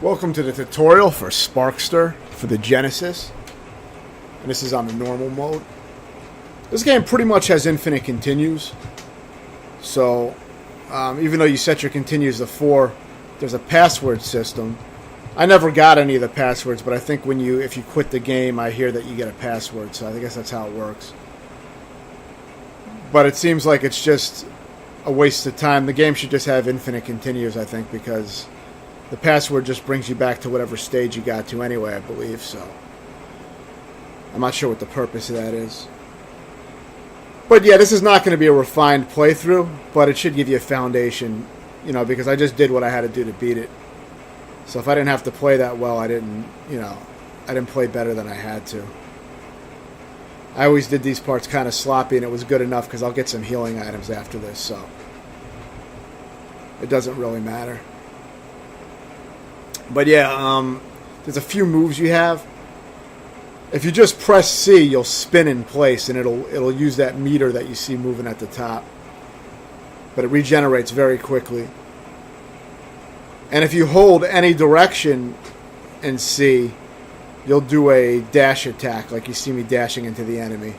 Welcome to the tutorial for Sparkster for the Genesis. And this is on the normal mode. This game pretty much has infinite continues. So, even though you set your continues to 4, there's a password system. I never got any of the passwords, but I think if you quit the game, I hear that you get a password. So I guess that's how it works. But it seems like it's just a waste of time. The game should just have infinite continues, I think, because the password just brings you back to whatever stage you got to anyway, I believe, so I'm not sure what the purpose of that is. But yeah, this is not going to be a refined playthrough, but it should give you a foundation, because I just did what I had to do to beat it. So if I didn't have to play that well, I didn't play better than I had to. I always did these parts kind of sloppy, and it was good enough because I'll get some healing items after this, so it doesn't really matter. But yeah, there's a few moves you have. If you just press C, you'll spin in place, and it'll use that meter that you see moving at the top. But it regenerates very quickly. And if you hold any direction in C, you'll do a dash attack, like you see me dashing into the enemy.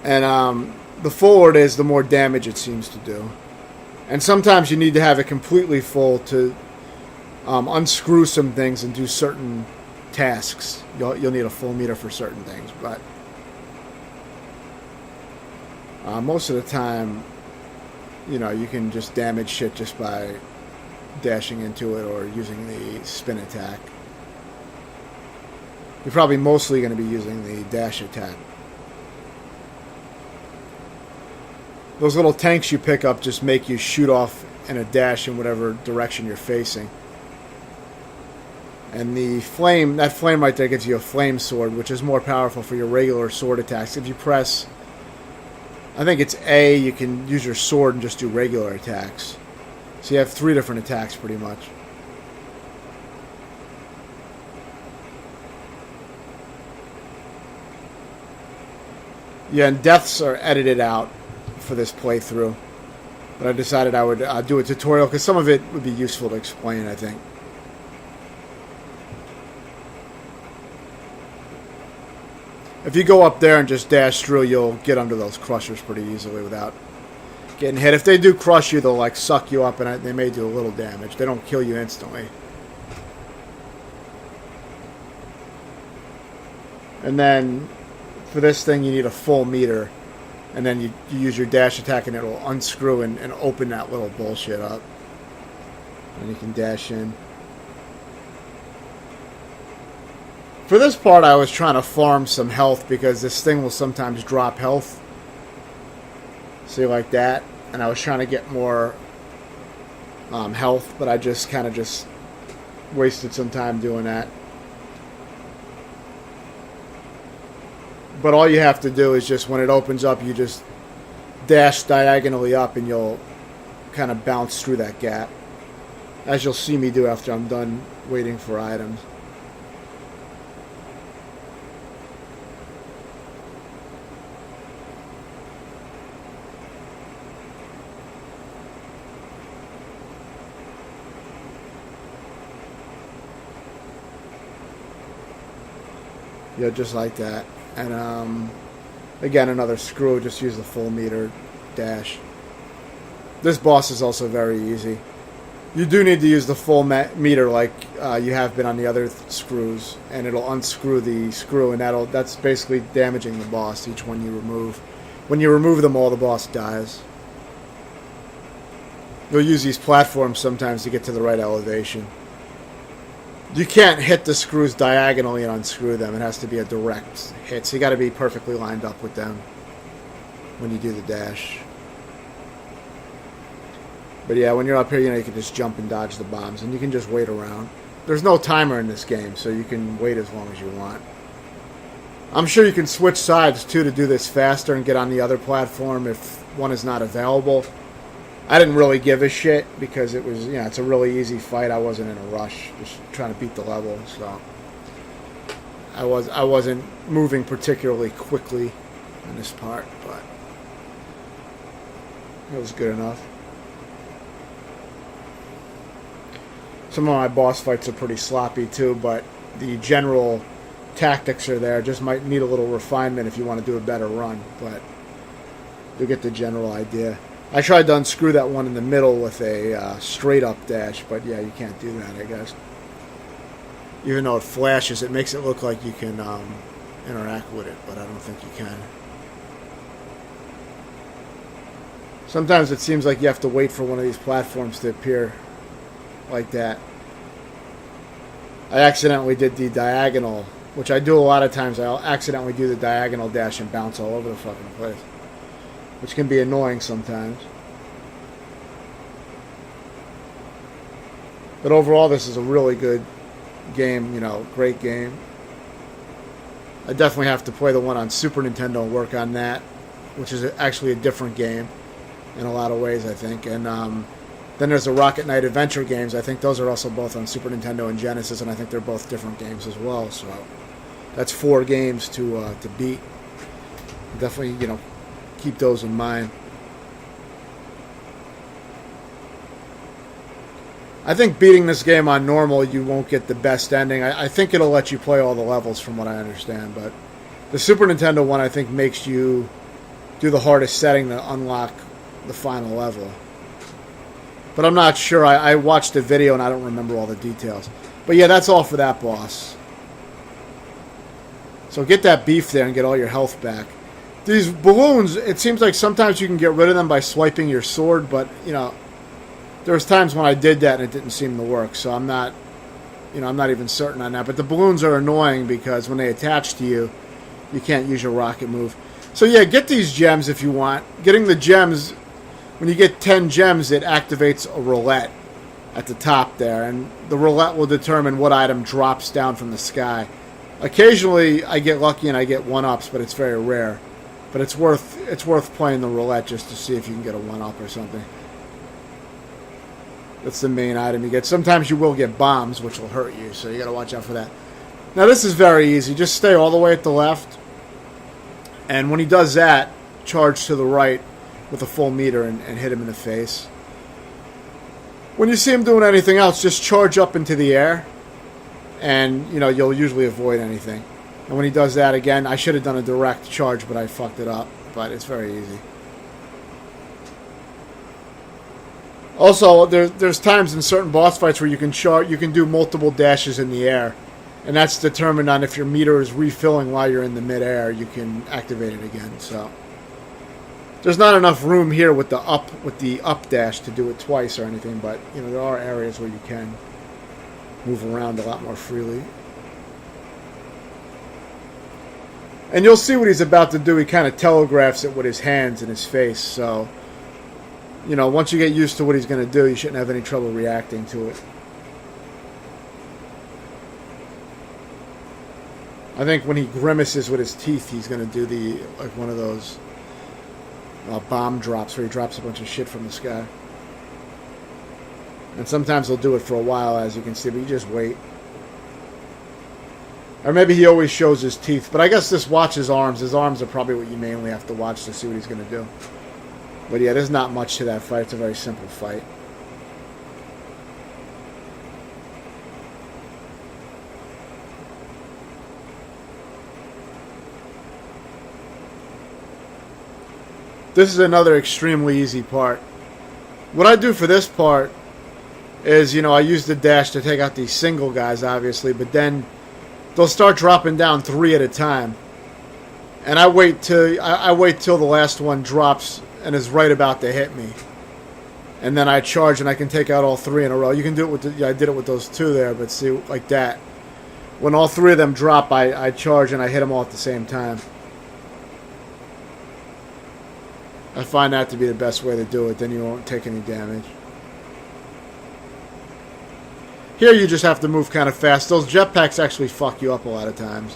And the forward is, the more damage it seems to do. And sometimes you need to have it completely full to unscrew some things and do certain tasks. You'll need a full meter for certain things, but most of the time, you can just damage shit just by dashing into it or using the spin attack. You're probably mostly going to be using the dash attack. Those little tanks you pick up just make you shoot off in a dash in whatever direction you're facing. And that flame right there gives you a flame sword, which is more powerful for your regular sword attacks. If you press, I think it's A, you can use your sword and just do regular attacks. So you have 3 different attacks pretty much. Yeah, and deaths are edited out for this playthrough. But I decided I would do a tutorial because some of it would be useful to explain, I think. If you go up there and just dash through, you'll get under those crushers pretty easily without getting hit. If they do crush you, they'll suck you up, and they may do a little damage. They don't kill you instantly. And then for this thing, you need a full meter. And then you use your dash attack, and it'll unscrew and open that little bullshit up. And you can dash in. For this part, I was trying to farm some health because this thing will sometimes drop health. See, like that. And I was trying to get more health, but I just kind of wasted some time doing that. But all you have to do is just, when it opens up, you just dash diagonally up and you'll kind of bounce through that gap. As you'll see me do after I'm done waiting for items. Yeah, just like that. And again, another screw. Just use the full meter dash. This boss is also very easy. You do need to use the full meter like you have been on the other screws, and it'll unscrew the screw, and that's basically damaging the boss, each one you remove. When you remove them all, the boss dies. You'll use these platforms sometimes to get to the right elevation. You can't hit the screws diagonally and unscrew them. It has to be a direct hit. So you got to be perfectly lined up with them when you do the dash. But yeah, when you're up here, you can just jump and dodge the bombs, and you can just wait around. There's no timer in this game, so you can wait as long as you want. I'm sure you can switch sides too to do this faster and get on the other platform if one is not available. I didn't really give a shit because it was, it's a really easy fight. I wasn't in a rush, just trying to beat the level, so I wasn't moving particularly quickly in this part, but it was good enough. Some of my boss fights are pretty sloppy too, but the general tactics are there. Just might need a little refinement if you want to do a better run, but you'll get the general idea. I tried to unscrew that one in the middle with a straight up dash, but yeah, you can't do that, I guess. Even though it flashes, it makes it look like you can interact with it, but I don't think you can. Sometimes it seems like you have to wait for one of these platforms to appear like that. I accidentally did the diagonal, which I do a lot of times. I'll accidentally do the diagonal dash and bounce all over the fucking place, which can be annoying sometimes. But overall, this is a really good game, you know, great game. I definitely have to play the one on Super Nintendo and work on that, which is actually a different game in a lot of ways, I think. And then there's the Rocket Knight Adventure games. I think those are also both on Super Nintendo and Genesis, and I think they're both different games as well. So that's 4 games to beat. Definitely, you know, keep those in mind. I think beating this game on normal, you won't get the best ending. I think it'll let you play all the levels from what I understand, but the Super Nintendo one, I think, makes you do the hardest setting to unlock the final level. But I'm not sure. I watched the video and I don't remember all the details. But yeah, that's all for that boss. So get that beef there and get all your health back. These balloons, it seems like sometimes you can get rid of them by swiping your sword, but, you know, there was times when I did that and it didn't seem to work, so I'm not even certain on that. But the balloons are annoying because when they attach to you, you can't use your rocket move. So yeah, get these gems if you want. Getting the gems, when you get 10 gems, it activates a roulette at the top there, and the roulette will determine what item drops down from the sky. Occasionally, I get lucky and I get 1-ups, but it's very rare. But it's worth playing the roulette just to see if you can get a 1-up or something. That's the main item you get. Sometimes you will get bombs, which will hurt you, so you got to watch out for that. Now, this is very easy. Just stay all the way at the left, and when he does that, charge to the right with a full meter and hit him in the face. When you see him doing anything else, just charge up into the air, and you know you'll usually avoid anything. And when he does that again, I should have done a direct charge, but I fucked it up. But it's very easy. Also, there's times in certain boss fights where you can do multiple dashes in the air, and that's determined on if your meter is refilling while you're in the midair. You can activate it again. So there's not enough room here with the up dash to do it twice or anything, but you know there are areas where you can move around a lot more freely. And you'll see what he's about to do. He kind of telegraphs it with his hands and his face, so you know, once you get used to what he's going to do, you shouldn't have any trouble reacting to it. I think when he grimaces with his teeth, he's going to do one of those bomb drops where he drops a bunch of shit from the sky. And sometimes he'll do it for a while, as you can see, but you just wait. Or maybe he always shows his teeth, but I guess this watch his arms. His arms are probably what you mainly have to watch to see what he's going to do. But yeah, there's not much to that fight. It's a very simple fight. This is another extremely easy part. What I do for this part is, you know, I use the dash to take out these single guys, obviously, but then they'll start dropping down 3 at a time. And I wait till the last one drops and is right about to hit me, and then I charge and I can take out all 3 in a row. You can do it with I did it with those 2 there, but see, like that, when all 3 of them drop, I charge and I hit them all at the same time. I find that to be the best way to do it. Then you won't take any damage. Here you just have to move kind of fast. Those jetpacks actually fuck you up a lot of times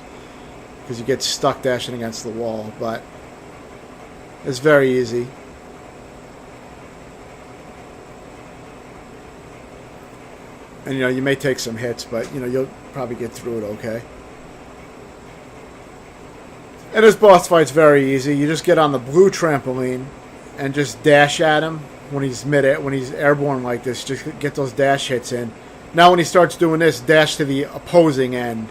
because you get stuck dashing against the wall, but it's very easy. And, you know, you may take some hits, but, you know, you'll probably get through it okay. And this boss fight's very easy. You just get on the blue trampoline and just dash at him when he's airborne like this. Just get those dash hits in. Now when he starts doing this, dash to the opposing end.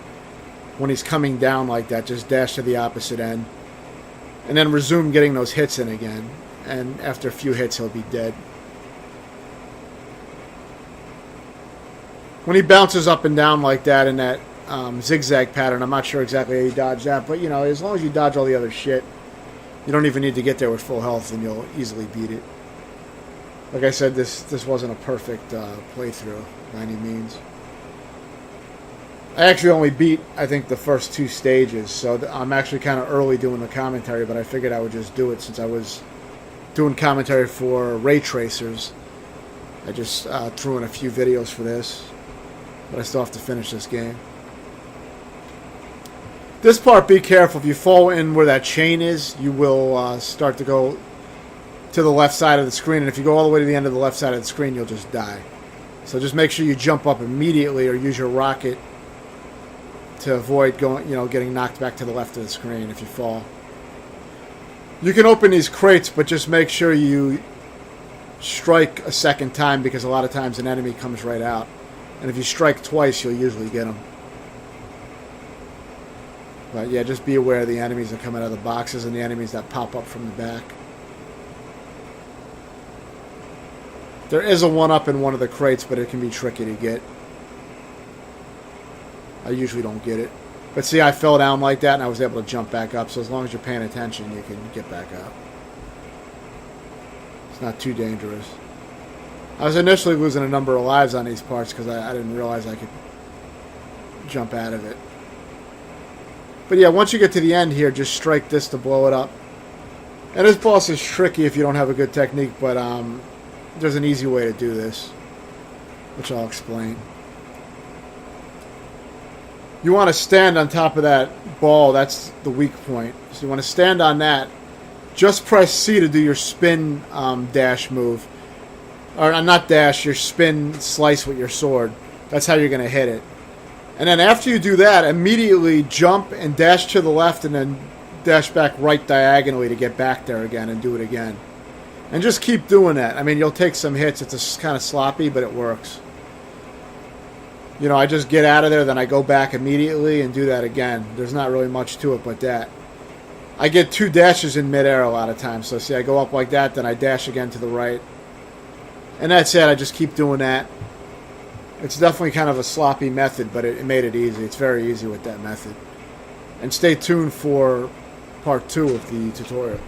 When he's coming down like that, just dash to the opposite end. And then resume getting those hits in again. And after a few hits, he'll be dead. When he bounces up and down like that in that zigzag pattern, I'm not sure exactly how you dodge that. But, you know, as long as you dodge all the other shit, you don't even need to get there with full health and you'll easily beat it. Like I said, this wasn't a perfect playthrough by any means. I actually only beat, I think, the first 2 stages, so I'm actually kind of early doing the commentary, but I figured I would just do it since I was doing commentary for Ray Tracers. I just threw in a few videos for this, but I still have to finish this game. This part, be careful. If you fall in where that chain is, you will start to go to the left side of the screen, and if you go all the way to the end of the left side of the screen, you'll just die. So just make sure you jump up immediately or use your rocket to avoid getting knocked back to the left of the screen if you fall. You can open these crates, but just make sure you strike a second time because a lot of times an enemy comes right out. And if you strike twice, you'll usually get them. But yeah, just be aware of the enemies that come out of the boxes and the enemies that pop up from the back. There is a 1-up in one of the crates, but it can be tricky to get. I usually don't get it. But see, I fell down like that and I was able to jump back up. So as long as you're paying attention, you can get back up. It's not too dangerous. I was initially losing a number of lives on these parts because I didn't realize I could jump out of it. But yeah, once you get to the end here, just strike this to blow it up. And this boss is tricky if you don't have a good technique, but there's an easy way to do this, which I'll explain. You want to stand on top of that ball. That's the weak point. So you want to stand on that. Just press C to do your spin dash move. Or not dash, your spin slice with your sword. That's how you're going to hit it. And then after you do that, immediately jump and dash to the left and then dash back right diagonally to get back there again and do it again. And just keep doing that. I mean, you'll take some hits. It's kind of sloppy, but it works. You know, I just get out of there, then I go back immediately and do that again. There's not really much to it but that. I get 2 dashes in midair a lot of times. So see, I go up like that, then I dash again to the right. And that's it. I just keep doing that. It's definitely kind of a sloppy method, but it made it easy. It's very easy with that method. And stay tuned for part 2 of the tutorial.